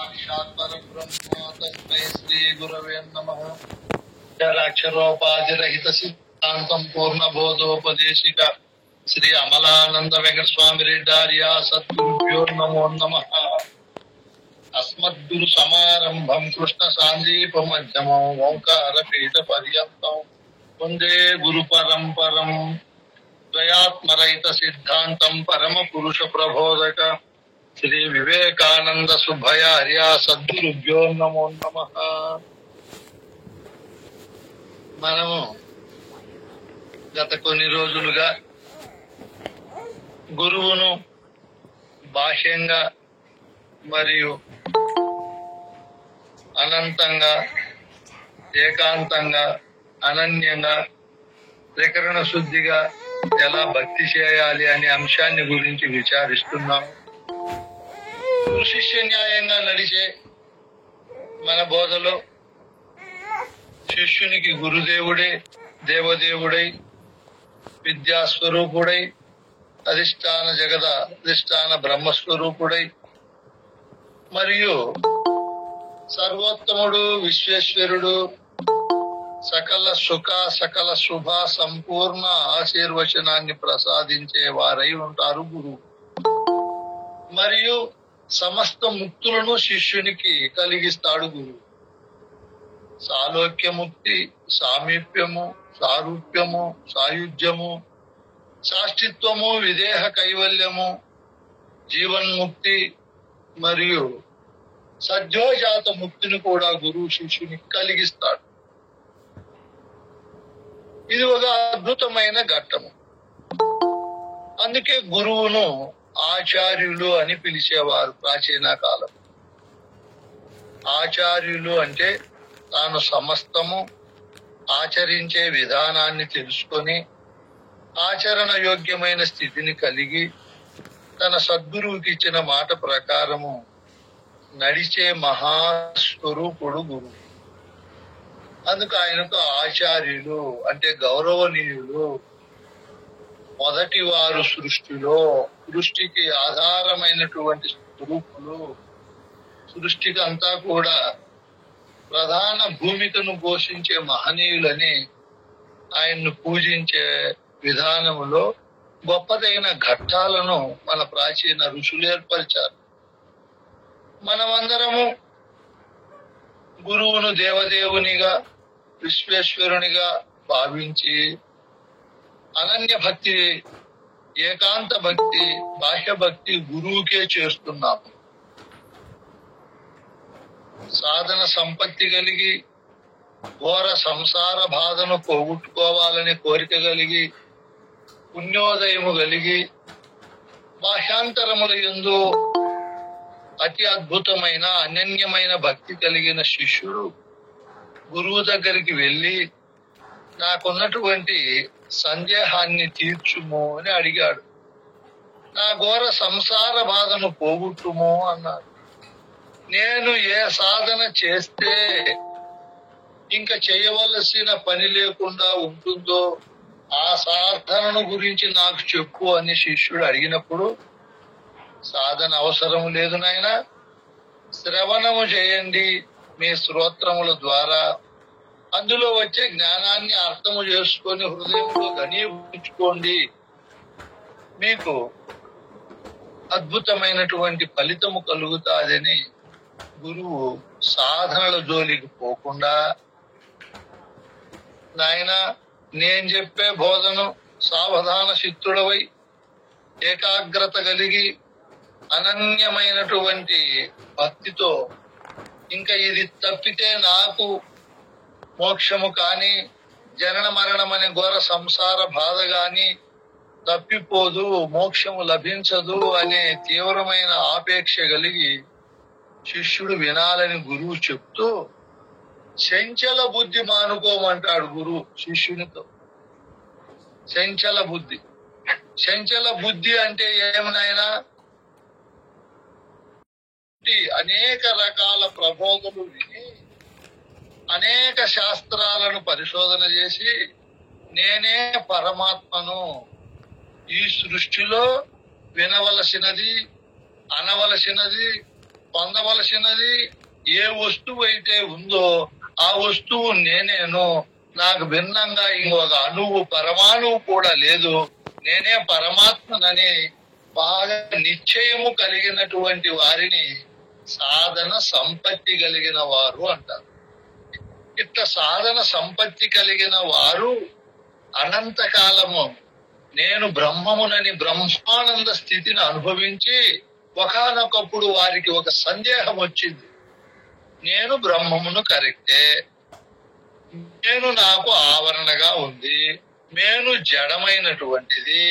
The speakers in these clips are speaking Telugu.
సాక్షాత్ పరబ్రహ్మ తస్మై శ్రీ గురవే నమః. అక్షరోపాధిరహిత సిద్ధాంతం పూర్ణబోధోపదేశిక శ్రీ అమలానంద వెంకట స్వామి రెడ్డార్య సద్గురుభ్యో నమో నమః. అస్మద్గురు సమారంభం కృష్ణ సాందీప మధ్యమం ఓంకార పీఠ పర్యంతం వందే గురు పరంపరం. ద్వయాత్మరహిత సిద్ధాంతం పరమ పురుష ప్రబోధక శ్రీ వివేకానంద సుభయార్య సద్గురుభ్యో నమో నమః. మనము గత కొన్ని రోజులుగా గురువును బాహ్యంగా మరియు అనంతంగా, ఏకాంతంగా, అనన్యంగా, త్రికరణ శుద్ధిగా ఎలా భక్తి చేయాలి అనే అంశాన్ని గురించి విచారిస్తున్నాం. గురు శిష్య న్యాయంగా నడిచే మన బోధలో శిష్యునికి గురుదేవుడే దేవదేవుడై, విద్యాస్వరూపుడై, అధిష్టాన జగద అధిష్టాన బ్రహ్మస్వరూపుడై మరియు సర్వోత్తముడు విశ్వేశ్వరుడు సకల సుఖ సకల శుభ సంపూర్ణ ఆశీర్వచనాన్ని ప్రసాదించే వారై ఉంటారు గురువు. మరియు సమస్త ముక్తులను శిష్యునికి కలిగిస్తాడు గురువు. సాలోక్యముక్తి, సామీప్యము, సారూప్యము, సాయుధ్యము, సాష్టిత్వము, విదేహ కైవల్యము, జీవన్ముక్తి మరియు సద్యోజాత ముక్తిని కూడా గురువు శిష్యునికి కలిగిస్తాడు. ఇది ఒక అద్భుతమైన ఘట్టము. అందుకే గురువును ఆచార్యులు అని పిలిచేవారు ప్రాచీన కాలం. ఆచార్యులు అంటే తాను సమస్తము ఆచరించే విధానాన్ని తెలుసుకొని ఆచరణ యోగ్యమైన స్థితిని కలిగి తన సద్గురువుకి ఇచ్చిన మాట ప్రకారము నడిచే మహాస్వరూపుడు గురువు. అందుకు ఆయనకు ఆచార్యులు అంటే గౌరవనీయులు, మొదటి వారు సృష్టికి ఆధారమైనటువంటి స్వరూపులు, సృష్టికి అంతా కూడా ప్రధాన భూమికను పోషించే మహనీయులని ఆయన్ను పూజించే విధానములో గొప్పదైన ఘట్టాలను మన ప్రాచీన ఋషులు ఏర్పరిచారు. మనమందరము గురువును దేవదేవునిగా, విశ్వేశ్వరునిగా భావించి అనన్య భక్తి, ఏకాంత భక్తి, బాహ్య భక్తి గురువుకే చేస్తున్నాము. సాధన సంపత్తి కలిగి ఘోర సంసార బాధను పోగొట్టుకోవాలనే కోరిక కలిగి పుణ్యోదయము కలిగి బాహ్యాంతరముల యందు అతి అద్భుతమైన అనన్యమైన భక్తి కలిగిన శిష్యుడు గురువు దగ్గరికి వెళ్ళి నాకున్నటువంటి సందేహాన్ని తీర్చుము అని అడిగాడు. నా ఘోర సంసార బాధను పోగొట్టుము అన్నాడు. నేను ఏ సాధన చేస్తే ఇంకా చేయవలసిన పని లేకుండా ఉంటుందో ఆ సాధనను గురించి నాకు చెప్పు అని శిష్యుడు అడిగినప్పుడు, సాధన అవసరం లేదు నాయన, శ్రవణము చేయండి మీ శ్రోత్రముల ద్వారా, అందులో వచ్చే జ్ఞానాన్ని అర్థము చేసుకొని హృదయంలో ఘనీభవించుకోండి, మీకు అద్భుతమైనటువంటి ఫలితము కలుగుతాదని గురువు సాధనల జోలికి పోకుండా, నాయన నేను చెప్పే బోధను సావధాన చిత్తుడవై ఏకాగ్రత కలిగి అనన్యమైనటువంటి భక్తితో, ఇంకా ఇది తప్పితే నాకు మోక్షము కాని, జనన మరణం అనే ఘోర సంసార బాధ గాని తప్పిపోదు, మోక్షము లభించదు అనే తీవ్రమైన ఆపేక్ష కలిగి శిష్యుడు వినాలని గురువు చెప్తూ చంచల బుద్ధి మానుకోమంటాడు గురువు శిష్యునితో. చంచల బుద్ధి, చంచల బుద్ధి అంటే ఏమనైనా అనేక రకాల ప్రబోధలు విని అనేక శాస్త్రాలను పరిశోధన చేసి నేనే పరమాత్మను, ఈ సృష్టిలో వినవలసినది, అనవలసినది, పొందవలసినది ఏ వస్తువు అయితే ఉందో ఆ వస్తువు నేనేను. నాకు భిన్నంగా ఇంకొక అణువు పరమాణువు కూడా లేదు. నేనే పరమాత్మనని బాగా నిశ్చయము కలిగినటువంటి వారిని సాధన సంపత్తి కలిగిన వారు అంటారు. ఇట్లా సాధన సంపత్తి కలిగిన వారు అనంతకాలము నేను బ్రహ్మమునని బ్రహ్మానంద స్థితిని అనుభవించి ఒకానొకప్పుడు వారికి ఒక సందేహం వచ్చింది. నేను బ్రహ్మమును కరెక్టే, నేను నాకు ఆవరణగా ఉంది, నేను జడమైనటువంటిది,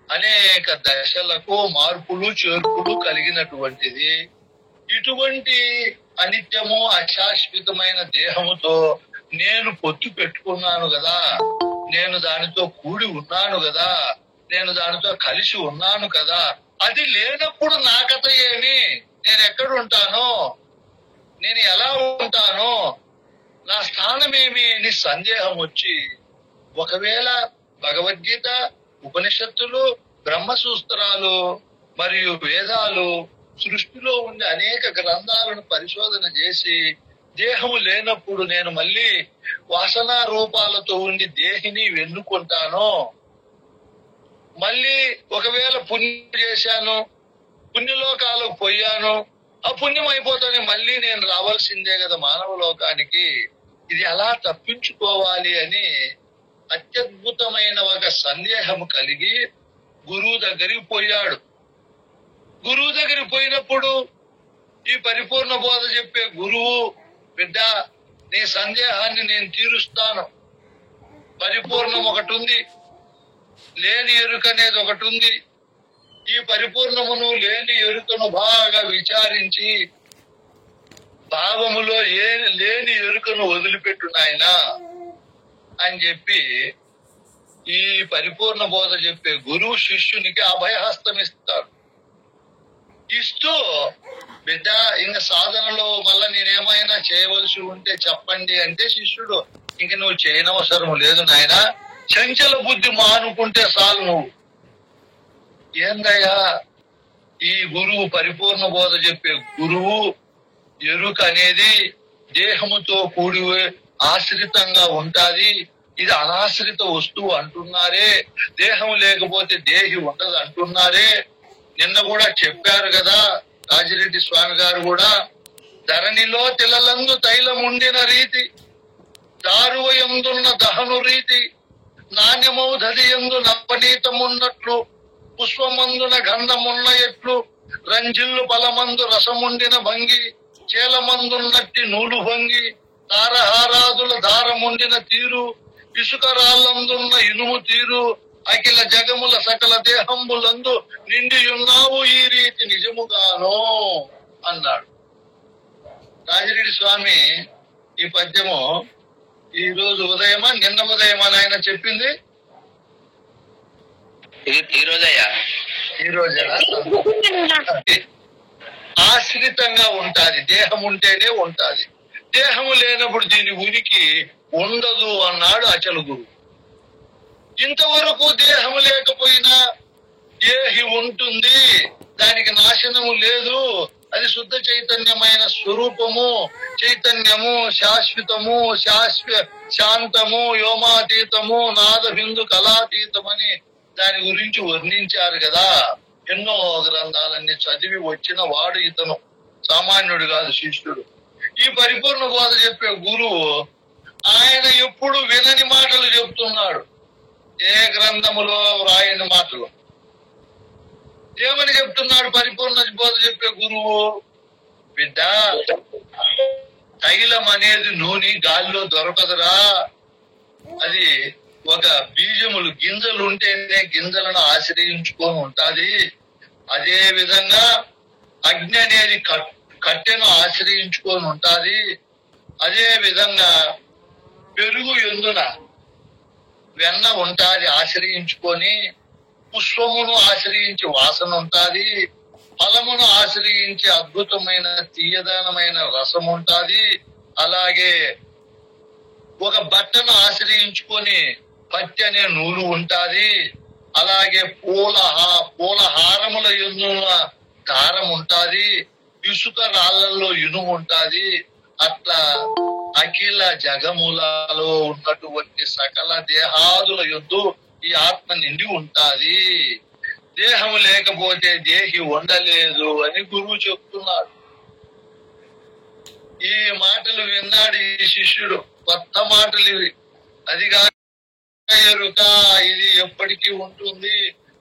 అనేక దశలకు మార్పులు చేర్పులు కలిగినటువంటిది. ఇటువంటి అనిత్యము అశాశ్వతమైన దేహముతో నేను పొత్తు పెట్టుకున్నాను కదా, నేను దానితో కూడి ఉన్నాను కదా, నేను దానితో కలిసి ఉన్నాను కదా. అది లేనప్పుడు నా కథ ఏమి? నేను ఎక్కడుంటాను? నేను ఎలా ఉంటాను? నా స్థానమేమి అని సందేహం వచ్చి ఒకవేళ భగవద్గీత, ఉపనిషత్తులు, బ్రహ్మసూత్రాలు మరియు వేదాలు, సృష్టిలో ఉండే అనేక గ్రంథాలను పరిశోధన చేసి దేహము లేనప్పుడు నేను మళ్ళీ వాసనా రూపాలతో ఉండి దేహిని వెన్నుకుంటాను. మళ్ళీ ఒకవేళ పుణ్యం చేశాను, పుణ్యలోకాలకు పోయాను, ఆ పుణ్యం అయిపోతానే మళ్ళీ నేను రావాల్సిందే కదా మానవ లోకానికి. ఇది ఎలా తప్పించుకోవాలి అని అత్యద్భుతమైన ఒక సందేహం కలిగి గురువు దగ్గరికి పోయాడు. గురువు దగ్గరికి పోయినప్పుడు ఈ పరిపూర్ణ బోధ చెప్పే గురువు, బిడ్డ నీ సందేహాన్ని నేను తీరుస్తాను. పరిపూర్ణం ఒకటి ఉంది, లేని ఎరుక అనేది ఒకటి ఉంది. ఈ పరిపూర్ణమును లేని ఎరుకను బాగా విచారించి భావములో లేని ఎరుకను వదిలిపెట్టు నాయనా అని చెప్పి ఈ పరిపూర్ణ బోధ చెప్పే గురువు శిష్యునికి అభయహస్తం ఇస్తాడు. ఇస్తూ బిడ్డ ఇంక సాధనలో మళ్ళా నేనేమైనా చేయవలసి ఉంటే చెప్పండి అంటే శిష్యుడు, ఇంక నువ్వు చేయనవసరం లేదు నాయన, చంచల బుద్ధి మానుకుంటే చాలు నువ్వు. ఏందయ్యా ఈ గురువు పరిపూర్ణ బోధ చెప్పే గురువు ఎరుక అనేది దేహముతో కూడి ఆశ్రితంగా ఉంటాది, ఇది అనాశ్రిత వస్తువు అంటున్నారే, దేహం లేకపోతే దేహి ఉండదు అంటున్నారే. నిన్న కూడా చెప్పారు కదా రాజిరెడ్డి స్వామి గారు కూడా, ధరణిలో తిలలందు తైలముండిన రీతి, దారువయందున్న దహను రీతి, నాణ్యమౌధది ఎందు నవనీతమున్నట్లు, పుష్పమందున గంధమున్న ఎట్లు, రంజిల్లు బలమందు రసముండిన భంగి, చేలమందున్నట్టి నూలు భంగి, తారహారాదుల దారముండిన తీరు, ఇసుక రాళ్ళందున్న ఇనుము తీరు, అఖిల జగముల సకల దేహంబులందు నిండియున్నావు ఈ రీతి నిజముగాను అన్నాడు రాజిరెడ్డి స్వామి. ఈ పద్యము ఈ రోజు ఉదయమా నిన్న ఉదయమా ఆయన చెప్పింది? ఈ రోజయ్యా, ఈ రోజే. ఆశ్రితంగా ఉంటాది, దేహం ఉంటేనే ఉంటాది, దేహము లేనప్పుడు దీని ఉనికి ఉండదు అన్నాడు అచల గురు. ఇంతవరకు దేహము లేకపోయినా దేహి ఉంటుంది, దానికి నాశనము లేదు, అది శుద్ధ చైతన్యమైన స్వరూపము, చైతన్యము శాశ్వతము, శాంతము, వ్యోమాతీతము, నాద బిందు కళాతీతమని దాని గురించి వర్ణించారు కదా. ఎన్నో గ్రంథాలన్నీ చదివి వచ్చిన వాడు ఇతను, సామాన్యుడు కాదు, శిష్యుడు. ఈ పరిపూర్ణ బోధ చెప్పే గురువు ఆయన ఎప్పుడు వినని మాటలు చెప్తున్నాడు, ఏ గ్రంథములో రాయని మాటలు. ఏమని చెప్తున్నాడు పరిపూర్ణ బోధ చెప్పే గురువు? బిడ్డ, తైలం అనేది నూనె గాలిలో దొరకదురా, అది ఒక బీజములు గింజలు ఉంటేనే గింజలను ఆశ్రయించుకొని ఉంటాది. అదే విధంగా అగ్ని అనేది కట్టెను ఆశ్రయించుకొని ఉంటాది. అదే విధంగా పెరుగు ఎందున వెన్న ఉంటాది ఆశ్రయించుకొని, పుష్పమును ఆశ్రయించి వాసన ఉంటాది, ఫలమును ఆశ్రయించి అద్భుతమైన తీయదనమైన రసం ఉంటాది. అలాగే ఒక బట్టను ఆశ్రయించుకొని పత్తి అనే నూలు ఉంటాది. అలాగే పూల హారముల ఎందున్న దారం ఉంటాది. ఇసుక రాళ్లలో ఇనుము ఉంటాది. అట్లా అఖిల జగములలో ఉన్నటువంటి సకల దేహాదుల యందు ఈ ఆత్మ నిండి ఉంటాది. దేహం లేకపోతే దేహి ఉండలేదు అని గురువు చెప్తున్నాడు. ఈ మాటలు విన్నాడు ఈ శిష్యుడు. కొత్త మాటలు ఇవి. అదిగా ఎరుక, ఇది ఎప్పటికీ ఉంటుంది,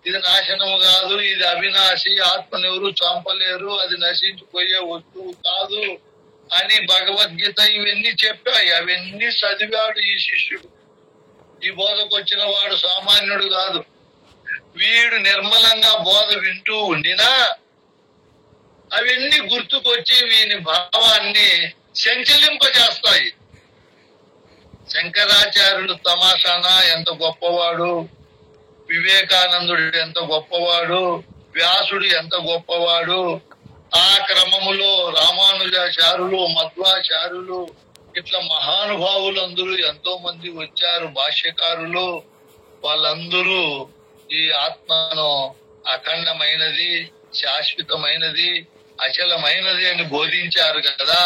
ఇది నాశనము కాదు, ఇది అవినాశి, ఆత్మనెవరు చంపలేరు, అది నశించిపోయే వస్తువు కాదు అని భగవద్గీత ఇవన్నీ చెప్పాయి. అవన్నీ చదివాడు ఈ శిష్యుడు. ఈ బోధకు వచ్చిన వాడు సామాన్యుడు కాదు. వీడు నిర్మలంగా బోధ వింటూ ఉండినా అవన్నీ గుర్తుకొచ్చి వీని భావాన్ని సంచలింపజేస్తాయి. శంకరాచార్యుడు తమాషానా ఎంత గొప్పవాడు, వివేకానందుడు ఎంత గొప్పవాడు, వ్యాసుడు ఎంత గొప్పవాడు, ఆ క్రమములో రామానుజాచార్యులు, మధ్వాచార్యులు, ఇట్లా మహానుభావులందరూ ఎంతో మంది వచ్చారు. భాష్యకారులు వాళ్ళందరూ ఈ ఆత్మను అఖండమైనది, శాశ్వతమైనది, అచలమైనది అని బోధించారు కదా.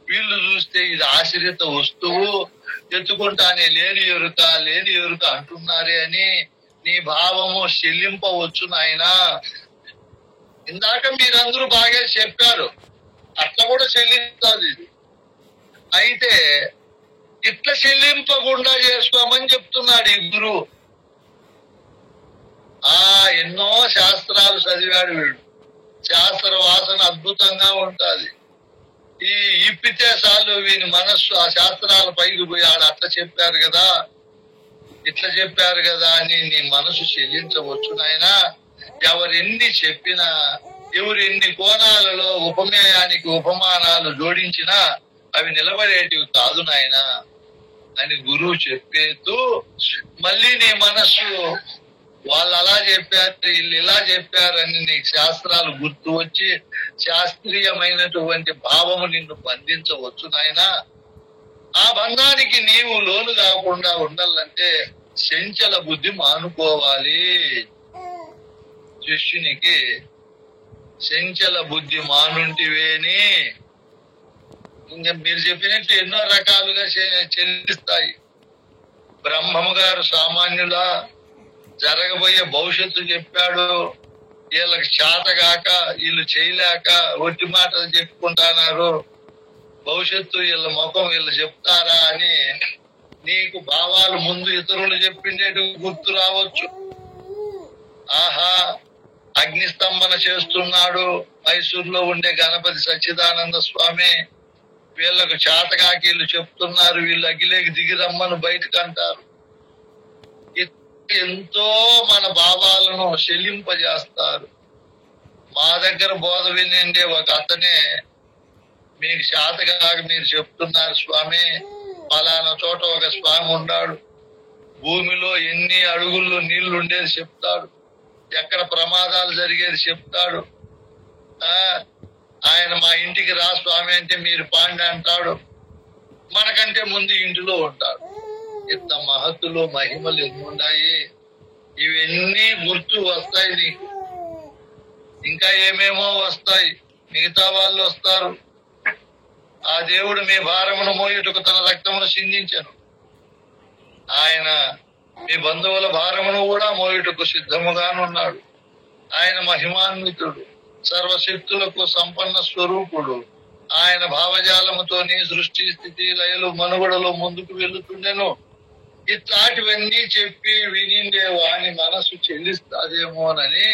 వీళ్ళు చూస్తే ఇది ఆశ్రిత వస్తువు, ఎత్తుకుంటానే లేని ఎరుక అంటున్నారే అని నీ భావము చెల్లింపవచ్చు నాయనా. ఇందాక మీరందరూ బాగా చెప్పారు, అట్లా కూడా చెల్లించాలి ఇది. అయితే ఇట్లా చెల్లింపకుండా చేసుకోమని చెప్తున్నాడు ఈ గురువు. ఎన్నో శాస్త్రాలు చదివాడు వీడు. శాస్త్ర వాసన అద్భుతంగా ఉంటది. ఈ ఇప్పితే చాలు వీని మనస్సు ఆ శాస్త్రాల పైకి పోయాడు. అట్లా చెప్పారు కదా, ఇట్లా చెప్పారు కదా అని నీ మనసు చెల్లించవచ్చు నాయనా. ఎవరెన్ని చెప్పినా, ఎవరెన్ని కోణాలలో ఉపమేయానికి ఉపమానాలు జోడించినా అవి నిలబడేటివి కాదు నాయనా అని గురువు చెప్పేస్తూ, మళ్ళీ నీ మనస్సు వాళ్ళు అలా చెప్పారు, వీళ్ళు ఇలా చెప్పారని నీకు శాస్త్రాలు గుర్తు వచ్చి శాస్త్రీయమైనటువంటి భావము నిన్ను బంధించవచ్చు నాయనా. ఆ బంధానికి నీవు లోను కాకుండా ఉండాలంటే చంచల బుద్ధి మానుకోవాలి. శిష్యునికి చంచల బుద్ధి మానుంటివేని ఇంకా మీరు చెప్పినట్టు ఎన్నో రకాలుగా చెల్లిస్తాయి. బ్రహ్మము గారు సామాన్యుల జరగబోయే భవిష్యత్తు చెప్పాడు. వీళ్ళకి చేతగాక, వీళ్ళు చేయలేక ఒట్టి మాటలు చెప్పుకుంటున్నారు. భవిష్యత్తు వీళ్ళ ముఖం వీళ్ళు చెప్తారా అని నీకు భావాలు ముందు ఇతరులు చెప్పిండేటి గుర్తు రావచ్చు. ఆహా, అగ్నిస్తంభన చేస్తున్నాడు మైసూరులో ఉండే గణపతి సచ్చిదానంద స్వామి. వీళ్ళకు చేతగాకి వీళ్ళు చెప్తున్నారు, వీళ్ళు అగ్గిలేకి దిగి రమ్మను బయటకు అంటారు. ఎంతో మన భావాలను చెల్లింపజేస్తారు. మా దగ్గర బోధ వినండి ఒక అతనే, మీకు శాతగాక మీరు చెప్తున్నారు స్వామి, పలానా చోట ఒక స్వామి ఉన్నాడు, భూమిలో ఎన్ని అడుగుల్లో నీళ్లు ఉండేది చెప్తాడు, ఎక్కడ ప్రమాదాలు జరిగేది చెప్తాడు. ఆయన మా ఇంటికి రా స్వామి అంటే మీరు పాండి అంటాడు. మనకంటే ముందు ఇంటిలో ఉంటాడు. ఇంత మహత్తులో మహిమలు ఎన్ని ఉన్నాయి. ఇవన్నీ గుర్తు వస్తాయి నీకు. ఇంకా ఏమేమో వస్తాయి. మిగతా వాళ్ళు వస్తారు. ఆ దేవుడు మీ భారమును మోయుటకు తన రక్తమును సిందించను. ఆయన మీ బంధువుల భారమును కూడా మోయుటకు సిద్ధముగానున్నాడు. ఆయన మహిమాన్వితుడు, సర్వశక్తులకు సంపన్న స్వరూపుడు. ఆయన భావజాలముతో నీ సృష్టి స్థితి లయలు మనుగడలో ముందుకు వెళుతుండెను. ఇట్లాంటివన్నీ చెప్పి వినిండే వాని మనసు చెల్లిస్తాదేమోనని,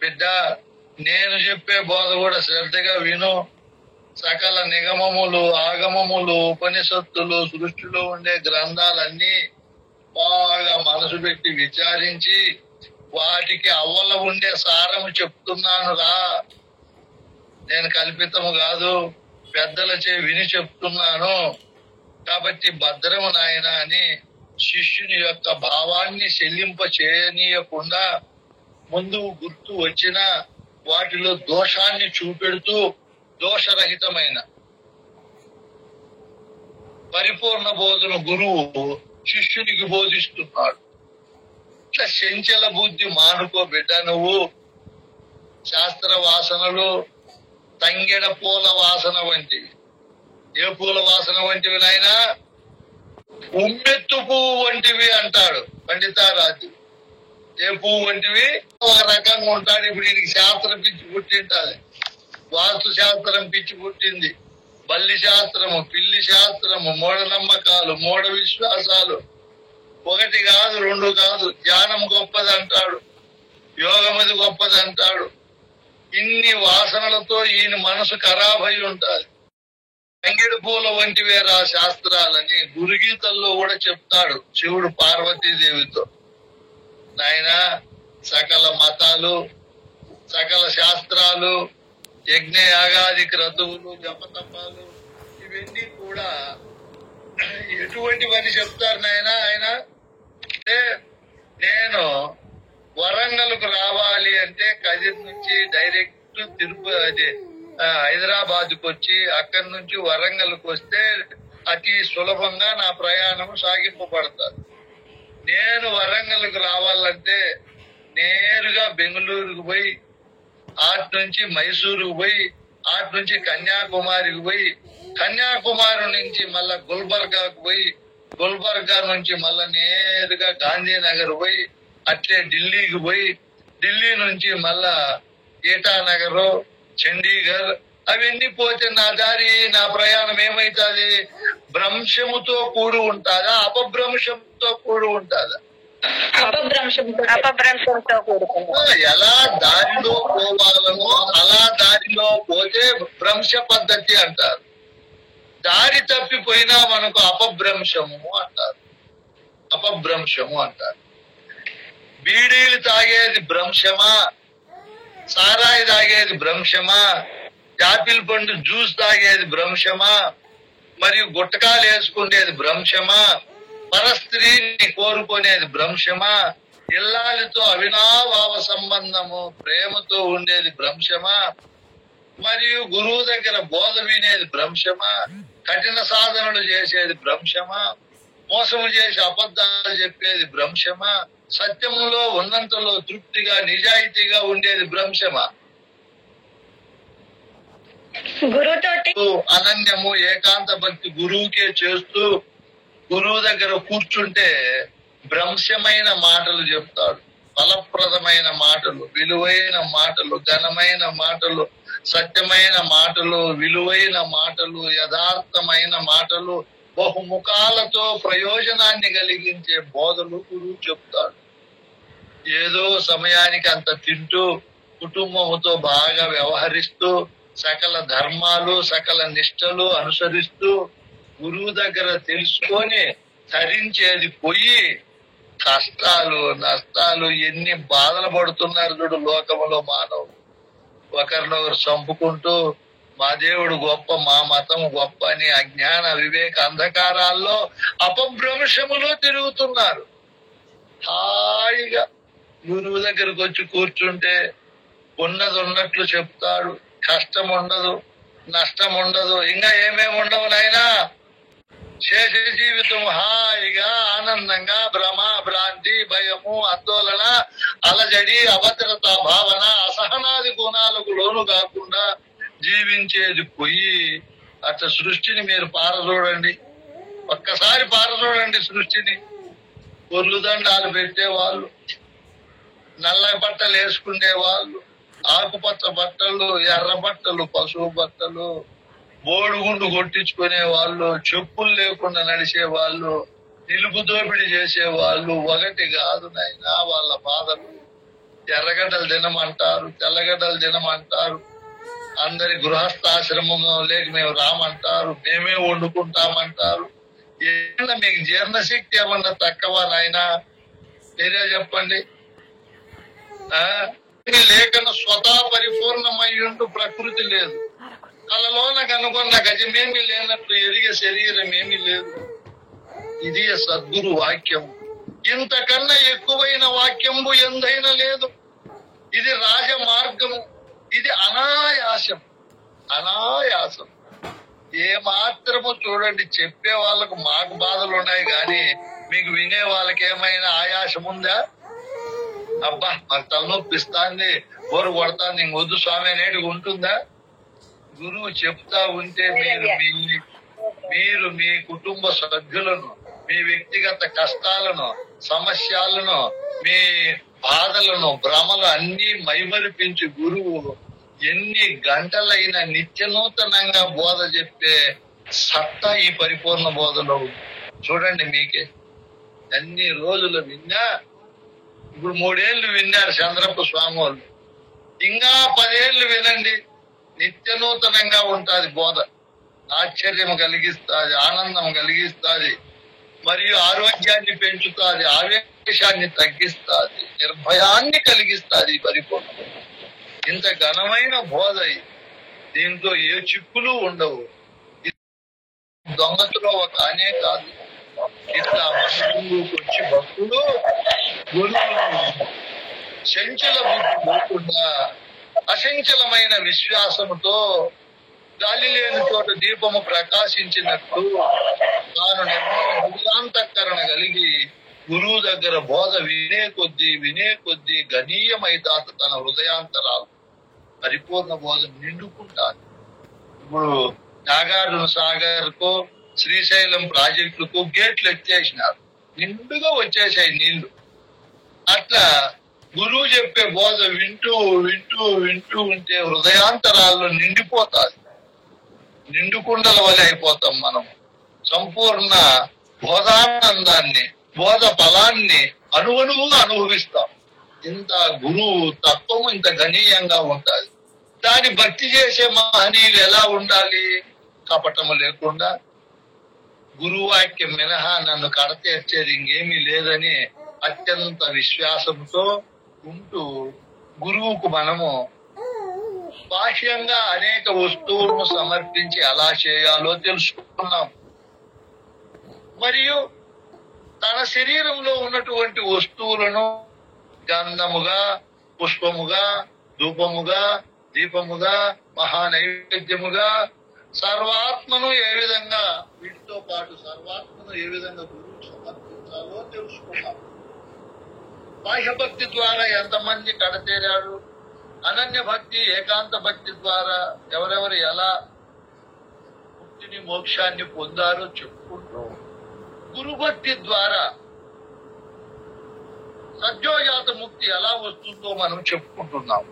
బిడ్డ నేను చెప్పే బోధ కూడా శ్రద్ధగా విను. సకల నిగమములు, ఆగమములు, ఉపనిషత్తులు, సృష్టిలో ఉండే గ్రంథాలన్నీ బాగా మనసు పెట్టి విచారించి వాటికి అవ్వల ఉండే సారము చెప్తున్నాను రా. నేను కల్పితము కాదు, పెద్దలచే విని చెప్తున్నాను. కాబట్టి భద్రము నాయన అని శిష్యుని యొక్క భావాన్ని చెల్లింప చేయనీయకుండా ముందు గుర్తు వచ్చిన వాటిలో దోషాన్ని చూపెడుతూ దోషరహితమైన పరిపూర్ణ బోధన గురువు శిష్యునికి బోధిస్తున్నాడు. ఇట్లా చంచల బుద్ధి మానుకో బిడ్డ. నువ్వు శాస్త్ర వాసనలు తంగెడ పూల వాసన వంటివి. ఏ పూల వాసన వంటివి నాయనా? ఉమ్మెత్తు పువ్వు వంటివి అంటాడు పండితారాజు. ఏ పువ్వు వంటివి? ఒక రకంగా ఉంటాడు. ఇప్పుడు ఈయనకి శాస్త్రం పిచ్చి పుట్టింటాది, వాస్తు శాస్త్రం పిచ్చి పుట్టింది, బల్లి శాస్త్రము, పిల్లి శాస్త్రము, మూఢనమ్మకాలు, మూఢ విశ్వాసాలు. ఒకటి కాదు, రెండు కాదు. ధ్యానం గొప్పది అంటాడు, యోగమది గొప్పది అంటాడు. ఇన్ని వాసనలతో ఈయన మనసు ఖరాబై ఉంటాది. తంగెడు పూల వంటివేరా శాస్త్రాలని గురుగీతల్లో కూడా చెప్తాడు శివుడు పార్వతీదేవితో. నాయన, సకల మతాలు, సకల శాస్త్రాలు, యజ్ఞ యాగాది క్రతువులు, జపతపాలు, ఇవన్నీ కూడా ఎటువంటివని చెప్తారు నాయన ఆయన. అంటే నేను వరంగల్కు రావాలి అంటే కదిర్ నుంచి డైరెక్ట్ తిరుపతి హైదరాబాద్కు వచ్చి అక్కడి నుంచి వరంగల్కు వస్తే అతి సులభంగా నా ప్రయాణం సాగింపబడతాది. నేను వరంగల్కు రావాలంటే నేరుగా బెంగళూరుకు పోయి, అటు నుంచి మైసూరుకు పోయి, అటు నుంచి కన్యాకుమారికి పోయి, కన్యాకుమారి నుంచి మళ్ళా గుల్బర్గాకు పోయి, గుల్బర్గా నుంచి మళ్ళా నేరుగా గాంధీనగర్ పోయి, అట్లే ఢిల్లీకి పోయి, ఢిల్లీ నుంచి మళ్ళా ఈటానగర్, చండీగఢ్, అవన్నీ పోతే నా దారి, నా ప్రయాణం ఏమైతుంది? భ్రంశముతో కూడి ఉంటాదా, అపభ్రంశంతో కూడి ఉంటాదా? ఎలా దారిలో పోవాలనో అలా దారిలో పోతే భ్రంశ పద్ధతి అంటారు. దారి తప్పిపోయినా మనకు అపభ్రంశము అంటారు. అపభ్రంశము అంటారు. బీడీలు తాగేది భ్రంశమా, సారాయి తాగేది భ్రంశమా, యాపిల్ పండు జ్యూస్ తాగేది భ్రంశమా, మరియు గుట్టకాలు వేసుకునేది భ్రంశమా, పరస్త్రీని కోరుకునేది భ్రంశమా, ఇల్లాలితో అవినాభావ సంబంధము ప్రేమతో ఉండేది భ్రంశమా, మరియు గురువు దగ్గర బోధ వినేది భ్రంశమా, కఠిన సాధనలు చేసేది భ్రంశమా, మోసము చేసి అబద్ధాలు చెప్పేది భ్రంశమా, సత్యములో ఉన్నంతలో తృప్తిగా నిజాయితీగా ఉండేది భ్రంశమా? అనన్యము ఏకాంత భక్తి గురువుకే చేస్తూ గురువు దగ్గర కూర్చుంటే భ్రంశమైన మాటలు చెప్తాడు, ఫలప్రదమైన మాటలు, విలువైన మాటలు, ఘనమైన మాటలు, సత్యమైన మాటలు, విలువైన మాటలు, యథార్థమైన మాటలు, బహుముఖాలతో ప్రయోజనాన్ని కలిగించే బోధలు గురువు చెప్తాడు. ఏదో సమయానికి అంత తింటూ కుటుంబముతో బాగా వ్యవహరిస్తూ సకల ధర్మాలు, సకల నిష్టలు అనుసరిస్తూ గురువు దగ్గర తెలుసుకొని ధరించేది పోయి కష్టాలు, నష్టాలు, ఎన్ని బాధలు పడుతున్నారు చూడు లోకములో మానవులు. ఒకరినొకరు చంపుకుంటూ మా దేవుడు గొప్ప, మా మతం గొప్ప అని అజ్ఞాన వివేక అంధకారాల్లో అపభ్రంశములో తిరుగుతున్నారు. హాయిగా గురువు దగ్గరకు వచ్చి కూర్చుంటే ఉన్నది ఉన్నట్లు చెప్తాడు. కష్టం ఉండదు, నష్టం ఉండదు, ఇంకా ఏమేమి ఉండవు నాయనా. శేష జీవితం హాయిగా ఆనందంగా భ్రమ, భ్రాంతి, భయము, ఆందోళన, అలజడి, అభద్రత భావన, అసహనాది గుణాలకు లోను కాకుండా జీవించేది పోయి అట్లా సృష్టిని మీరు పారచూడండి. ఒక్కసారి పారచూడండి సృష్టిని. పొర్లు దండాలు పెట్టేవాళ్ళు, నల్ల బట్టలు వేసుకునే వాళ్ళు, ఆకుపచ్చ బట్టలు, ఎర్ర బట్టలు, పసుపు బట్టలు, బోడుగుండు కొట్టించుకునే వాళ్ళు, చెప్పులు లేకుండా నడిచే వాళ్ళు, నిలుపు దోపిడీ చేసే వాళ్ళు, ఒకటి కాదు నాయనా వాళ్ళ బాధలు. ఎర్రగడ్డలు తినమంటారు, తెల్లగడ్డలు తినమంటారు, అందరి గృహస్థాశ్రమంలోకి మేము రామంటారు, మేమే వండుకుంటామంటారు. ఏమన్నా మీకు జీర్ణశక్తి ఏమన్నా తక్కువ నాయనా? మీరే చెప్పండి. లేఖన స్వతా పరిపూర్ణమయ్యుంటూ ప్రకృతి లేదు. కలలోన కనుగొన్న గజమేమి లేనట్లు ఎరిగే శరీరం ఏమీ లేదు. ఇది సద్గురు వాక్యము. ఇంతకన్నా ఎక్కువైన వాక్యము ఎందైనా లేదు. ఇది రాజ మార్గము. ఇది అనాయాసం. అనాయాసం. ఏ మాత్రము చూడండి, చెప్పే వాళ్ళకు మాకు బాధలు ఉన్నాయి కానీ మీకు వినే వాళ్ళకి ఏమైనా ఆయాసం ఉందా? అబ్బా మాకు తలనొప్పిస్తాంది, బోరు కొడతాంది, ఇంకొద్దు స్వామి అనేటికి ఉంటుందా? గురువు చెప్తా ఉంటే మీరు మీ కుటుంబ సభ్యులను, మీ వ్యక్తిగత కష్టాలను, సమస్యలను, మీ బాధలను, భ్రమలు అన్ని మైమరిపించి గురువు ఎన్ని గంటలైనా నిత్య నూతనంగా బోధ చెప్పే సత్తా ఈ పరిపూర్ణ బోధలో చూడండి. మీకే అన్ని రోజులు విన్నా, ఇప్పుడు 3 ఏళ్ళు విన్నారు చంద్రప్ప స్వామి వాళ్ళు, ఇంకా 10 ఏళ్ళు వినండి, నిత్య నూతనంగా ఉంటుంది బోధ. ఆశ్చర్యం కలిగిస్తుంది, ఆనందం కలిగిస్తుంది, మరియు ఆరోగ్యాన్ని పెంచుతుంది, ఆవేశాన్ని తగ్గిస్తుంది, నిర్భయాన్ని కలిగిస్తుంది. పరిపూర్ణ ఇంత ఘనమైన బోధ, దీంట్లో ఏ చిక్కులు ఉండవు. దొంగతులో ఒక అనే కాదు, ఇట్లా వచ్చి భక్తుడు గురువు చంచల బుద్ధి పోకుండా అచంచలమైన విశ్వాసముతో గాలి లేని చోట దీపము ప్రకాశించినట్టు తాను నిర్మలాంతఃకరణ కలిగి గురువు దగ్గర బోధ వినే కొద్దీ గణీయమైతాత తన హృదయాంతరాలు పరిపూర్ణ బోధ నిండుకుంటారు. ఇప్పుడు నాగార్జున సాగర్ కు, శ్రీశైలం ప్రాజెక్టులకు గేట్లు ఎత్తేసినారు, నిండుగా వచ్చేసాయి నీళ్లు. అట్లా గురువు చెప్పే బోధ వింటూ వింటూ వింటూ ఉంటే హృదయాంతరాల్లో నిండిపోతాది, నిండుకుండల వలె అయిపోతాం మనం. సంపూర్ణ బోధానందాన్ని, బోధ ఫలాన్ని అనువనువుగా అనుభవిస్తాం. ఇంత గురువు తత్వం ఇంత గణీయంగా ఉండాలి. దాన్ని భక్తి చేసే మహనీయులు ఎలా ఉండాలి? కపటము లేకుండా, గురువాక్యం మినహా నన్ను కడతీర్చేది ఇంకేమీ లేదని అత్యంత విశ్వాసంతో ఉంటూ గురువుకు మనము బాహ్యంగా అనేక వస్తువులను సమర్పించి ఎలా చేయాలో తెలుసుకున్నాం. మరియు తన శరీరంలో ఉన్నటువంటి వస్తువులను గంధముగా, పుష్పముగా, ధూపముగా, దీపముగా, మహానైవేద్యముగా, సర్వాత్మను ఏ విధంగా, వీటితో పాటు సర్వాత్మను ఏ విధంగా గురువు సమర్పించాలో తెలుసుకున్నాం. బాహ్య భక్తి ద్వారా ఎంతమంది కడతేరాడు, అనన్య భక్తి, ఏకాంత భక్తి ద్వారా ఎవరెవరు ఎలా ముక్తిని, మోక్షాన్ని పొందారో చెప్పుకుంటూ, గురుభక్తి ద్వారా సద్యోజాత ముక్తి ఎలా వస్తుందో మనం చెప్పుకుంటున్నాం.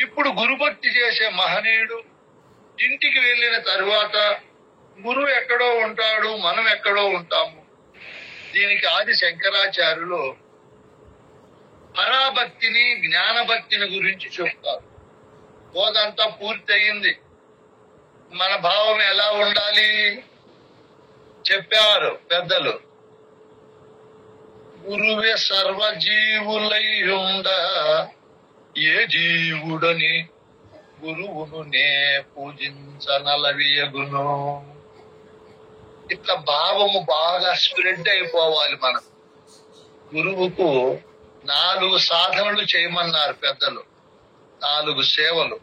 ఇప్పుడు గురుభక్తి చేసే మహనీయుడు ఇంటికి వెళ్ళిన తరువాత గురువు ఎక్కడో ఉంటాడు, మనం ఎక్కడో ఉంటాము. దీనికి ఆది శంకరాచార్యులు పరాభక్తిని, జ్ఞానభక్తిని గురించి చెప్తారు. బోధంతా పూర్తయింది. మన భావం ఎలా ఉండాలి చెప్పారు పెద్దలు. గురువే సర్వజీవులై ఉండ ఏ జీవుడని గురువును నే పూజించనలవియగును. ఇట్లా భావము బాగా స్ప్రెడ్ అయిపోవాలి. మనం గురువుకు 4 సాధనలు చేయమన్నారు పెద్దలు. 4 సేవలు: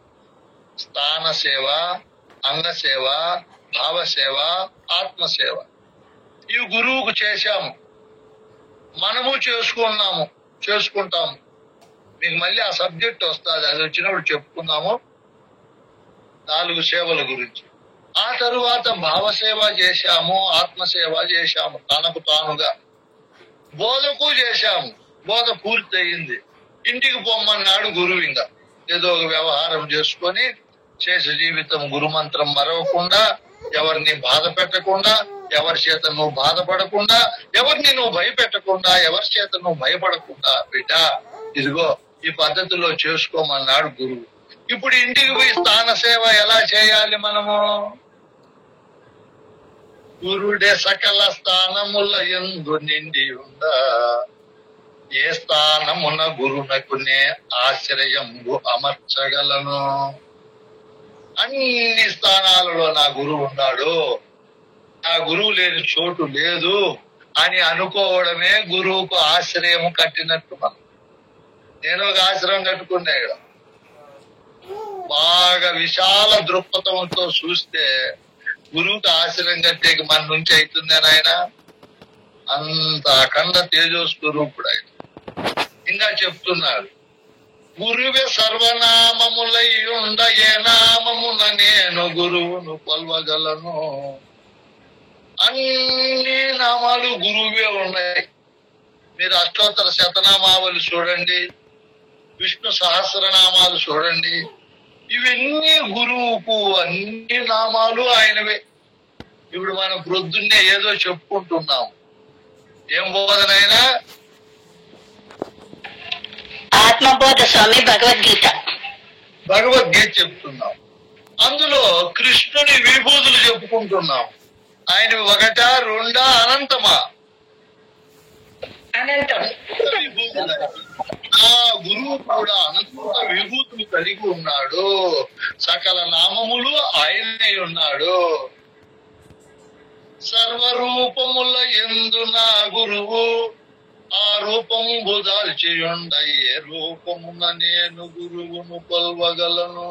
స్థాన సేవ, అంగసేవ, భావసేవ, ఆత్మసేవ. ఇవి గురువుకు చేశాము, మనము చేసుకుంటాము. మీకు మళ్ళీ ఆ సబ్జెక్ట్ వస్తుంది, అది వచ్చినప్పుడు చెప్పుకుందాము 4 సేవల గురించి. ఆ తరువాత భావసేవ చేశాము, ఆత్మసేవ చేశాము, తనకు తానుగా. బోధకు చేశాము, బోధ పూర్తయింది. ఇంటికి పొమ్మన్నాడు గురువు. ఇంకా ఏదో ఒక వ్యవహారం చేసుకొని శేష జీవితం గురుమంత్రం మరవకుండా, ఎవరిని బాధ పెట్టకుండా, ఎవరి చేత నువ్వు బాధపడకుండా, ఎవరిని నువ్వు భయపెట్టకుండా, ఎవరి చేత నువ్వు భయపడకుండా, బిడ్డ ఇదిగో ఈ పద్ధతిలో చేసుకోమన్నాడు గురువు. ఇప్పుడు ఇంటికి పోయి స్థాన సేవ ఎలా చేయాలి మనము? గురుడే సకల స్థానముల యందు నిండి ఉందా, ఏ స్థానమున గురునకునే ఆశ్రయంబు అమర్చగలను. అన్ని స్థానాలలో నా గురువు ఉన్నాడు, ఆ గురువు లేని చోటు లేదు అని అనుకోవడమే గురువుకు ఆశ్రయం కట్టినట్టు. మనం నేను ఒక ఆశ్రమం కట్టుకున్నా ఇక్కడ. బాగా విశాల దృక్పథంతో చూస్తే గురువుకి ఆశ్రయం కట్టేకి మన నుంచి అవుతుందని ఆయన అంత అఖండ తేజస్వరూపుడు ఆయన. ఇంకా చెప్తున్నాడు, గురువే సర్వనామములై ఉండ ఏ నామమున నేను గురువును కొల్వగలను. అన్ని నామాలు గురువే ఉన్నాయి. మీరు అష్టోత్తర శతనామావళి చూడండి, విష్ణు సహస్రనామాలు చూడండి, ఇవన్నీ గురువుకు అన్ని నామాలు ఆయనవే. ఇప్పుడు మనం ప్రొద్దున్నే ఏదో చెప్పుకుంటున్నాం, ఏం బోధనైనా ఆత్మబోధ స్వామి భగవద్గీత చెప్తున్నాం. అందులో కృష్ణుని విభూతులు చెప్పుకుంటున్నాం. ఆయన ఒకటా రెండా అనంతమా? అనంతం. ఆ గురువు కూడా అనంత విభూతులు కలిగి ఉన్నాడు. సకల నామములు ఆయనే ఉన్నాడు. సర్వరూపముల యందు నా గురువు ఆ రూపము దాల్చియుండ ఏ రూపమున నేను గురువును కొల్వగలను.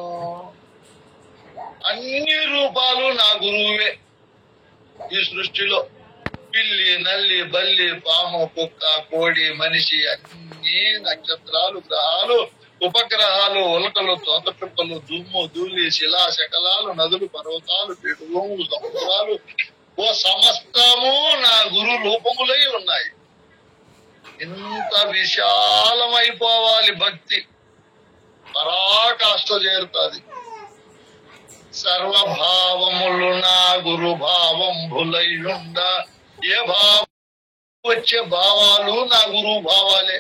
అన్ని రూపాలు నా గురువే. ఈ సృష్టిలో పిల్లి, నల్లి, బల్లి, పాము, కుక్క, కోడి, మనిషి, అన్ని నక్షత్రాలు, గ్రహాలు, ఉపగ్రహాలు, ఉలకలు, తోకచుక్కలు, దుమ్ము, ధూళి, శిలా శకలాలు, నదులు, పర్వతాలు, పిడుగులు, సముద్రాలు, ఓ సమస్తము నా గురు రూపములై ఉన్నాయి. ఇంత విశాలమైపోవాలి భక్తి, పరాకాష్ట చేరుతుంది. సర్వభావములు నా గురు భావంబులైయుండ ఏ భావం వచ్చే భావాలు నా గురువు భావాలే.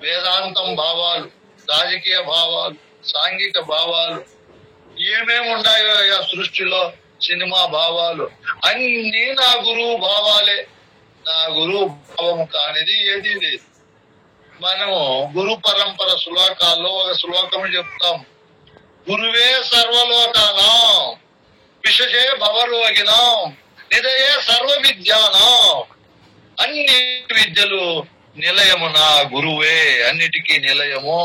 వేదాంతం భావాలు, రాజకీయ భావాలు, సాంఘిక భావాలు, ఏమేమి ఉన్నాయో ఆ సృష్టిలో, సినిమా భావాలు, అన్ని నా గురువు భావాలే. నా గురువు భావం కానిది ఏదీ లేదు. మనము గురు పరంపర శ్లోకాల్లో ఒక శ్లోకం చెప్తాం. గురువే సర్వలోకానాం విశేషే భవరోగినాం నిదయే సర్వ విద్యానాం. అన్ని విద్యలు నిలయము నా గురువే, అన్నిటికీ నిలయము.